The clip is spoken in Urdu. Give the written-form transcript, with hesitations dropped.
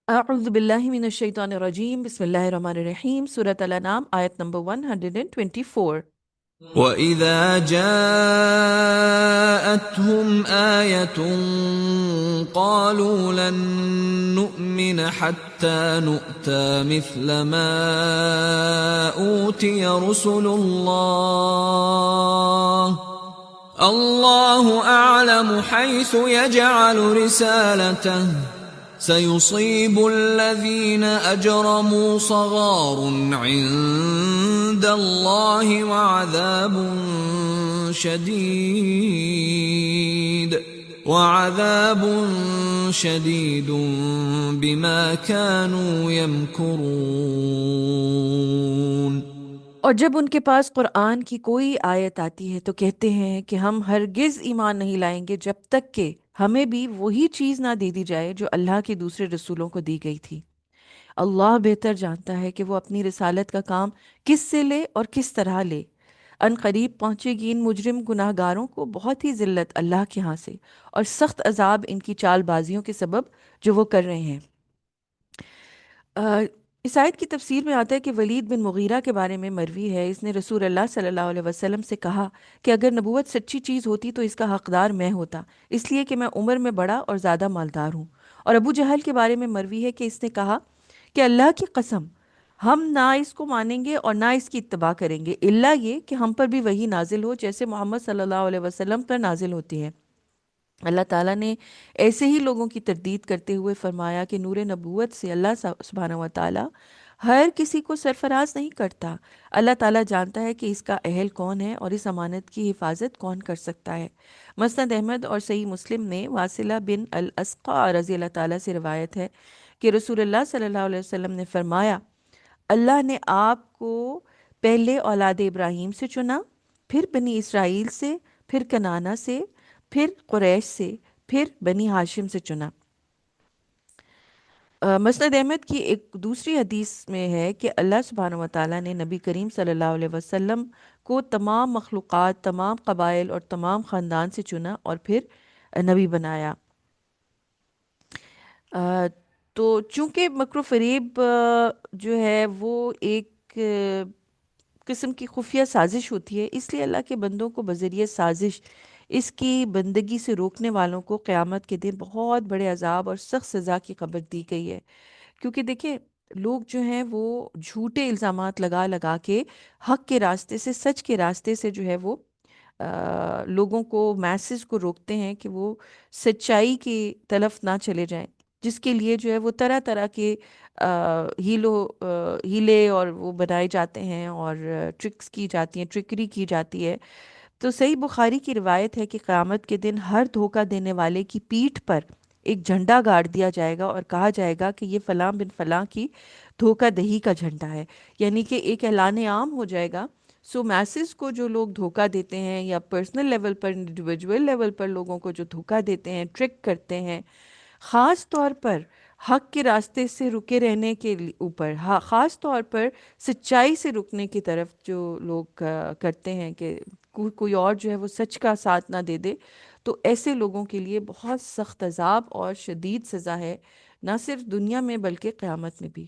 اعوذ باللہ من الشیطان الرجیم بسم اللہ الرحمن الرحیم سورۃ الانعام آیت نمبر 124۔ وَإِذَا جَاءَتْهُمْ آيَةٌ قَالُوا لَن نُّؤْمِنَ حَتَّى نُؤْتَىٰ مِثْلَ مَا أُوتِيَ رُسُلُ اللَّهُ أَعْلَمُ حَيْثُ يَجْعَلُ رِسَالَتَهُ سيصيب الذين أجرموا صغار عند الله وعذاب شديد بما كانوا يمكرون۔ اور جب ان کے پاس قرآن کی کوئی آیت آتی ہے تو کہتے ہیں کہ ہم ہرگز ایمان نہیں لائیں گے جب تک کہ ہمیں بھی وہی چیز نہ دے دی جائے جو اللہ کے دوسرے رسولوں کو دی گئی تھی۔ اللہ بہتر جانتا ہے کہ وہ اپنی رسالت کا کام کس سے لے اور کس طرح لے۔ ان قریب پہنچے گی ان مجرم گناہ گاروں کو بہت ہی ذلت اللہ کے ہاں سے اور سخت عذاب ان کی چال بازیوں کے سبب جو وہ کر رہے ہیں۔ اس آیت کی تفسیر میں آتا ہے کہ ولید بن مغیرہ کے بارے میں مروی ہے، اس نے رسول اللہ صلی اللہ علیہ وسلم سے کہا کہ اگر نبوت سچی چیز ہوتی تو اس کا حقدار میں ہوتا، اس لیے کہ میں عمر میں بڑا اور زیادہ مالدار ہوں۔ اور ابو جہل کے بارے میں مروی ہے کہ اس نے کہا کہ اللہ کی قسم ہم نہ اس کو مانیں گے اور نہ اس کی اتباع کریں گے الا یہ کہ ہم پر بھی وہی نازل ہو جیسے محمد صلی اللہ علیہ وسلم پر نازل ہوتی ہے۔ اللہ تعالیٰ نے ایسے ہی لوگوں کی تردید کرتے ہوئے فرمایا کہ نور نبوت سے اللہ سبحانہ و تعالیٰ ہر کسی کو سرفراز نہیں کرتا۔ اللہ تعالیٰ جانتا ہے کہ اس کا اہل کون ہے اور اس امانت کی حفاظت کون کر سکتا ہے۔ مسند احمد اور صحیح مسلم میں واصلہ بن الاسقع رضی اللہ تعالیٰ سے روایت ہے کہ رسول اللہ صلی اللہ علیہ وسلم نے فرمایا، اللہ نے آپ کو پہلے اولاد ابراہیم سے چنا، پھر بنی اسرائیل سے، پھر کنانہ سے، پھر قریش سے، پھر بنی ہاشم سے چنا۔ مسند احمد کی ایک دوسری حدیث میں ہے کہ اللہ سبحانہ و تعالیٰ نے نبی کریم صلی اللہ علیہ وسلم کو تمام مخلوقات، تمام قبائل اور تمام خاندان سے چنا اور پھر نبی بنایا۔ تو چونکہ مکر و فریب جو ہے وہ ایک قسم کی خفیہ سازش ہوتی ہے، اس لیے اللہ کے بندوں کو بذریعہ سازش اس کی بندگی سے روکنے والوں کو قیامت کے دن بہت بڑے عذاب اور سخت سزا کی خبر دی گئی ہے۔ کیونکہ دیکھیں لوگ جو ہیں وہ جھوٹے الزامات لگا لگا کے حق کے راستے سے، سچ کے راستے سے جو ہے وہ لوگوں کو، میسز کو روکتے ہیں کہ وہ سچائی کی طرف نہ چلے جائیں، جس کے لیے جو ہے وہ طرح طرح کے ہیلے اور وہ بنائے جاتے ہیں اور ٹرکس کی جاتی ہیں، ٹرکری کی جاتی ہے۔ تو صحیح بخاری کی روایت ہے کہ قیامت کے دن ہر دھوکہ دینے والے کی پیٹھ پر ایک جھنڈا گاڑ دیا جائے گا اور کہا جائے گا کہ یہ فلاں بن فلاں کی دھوکہ دہی کا جھنڈا ہے، یعنی کہ ایک اعلان عام ہو جائے گا۔ سو میسز کو جو لوگ دھوکہ دیتے ہیں یا پرسنل لیول پر، انڈیویجول لیول پر لوگوں کو جو دھوکہ دیتے ہیں، ٹرک کرتے ہیں، خاص طور پر حق کے راستے سے رکے رہنے کے اوپر، خاص طور پر سچائی سے رکنے کی طرف جو لوگ کرتے ہیں کہ کوئی اور جو ہے وہ سچ کا ساتھ نہ دے دے، تو ایسے لوگوں کے لیے بہت سخت عذاب اور شدید سزا ہے، نہ صرف دنیا میں بلکہ قیامت میں بھی۔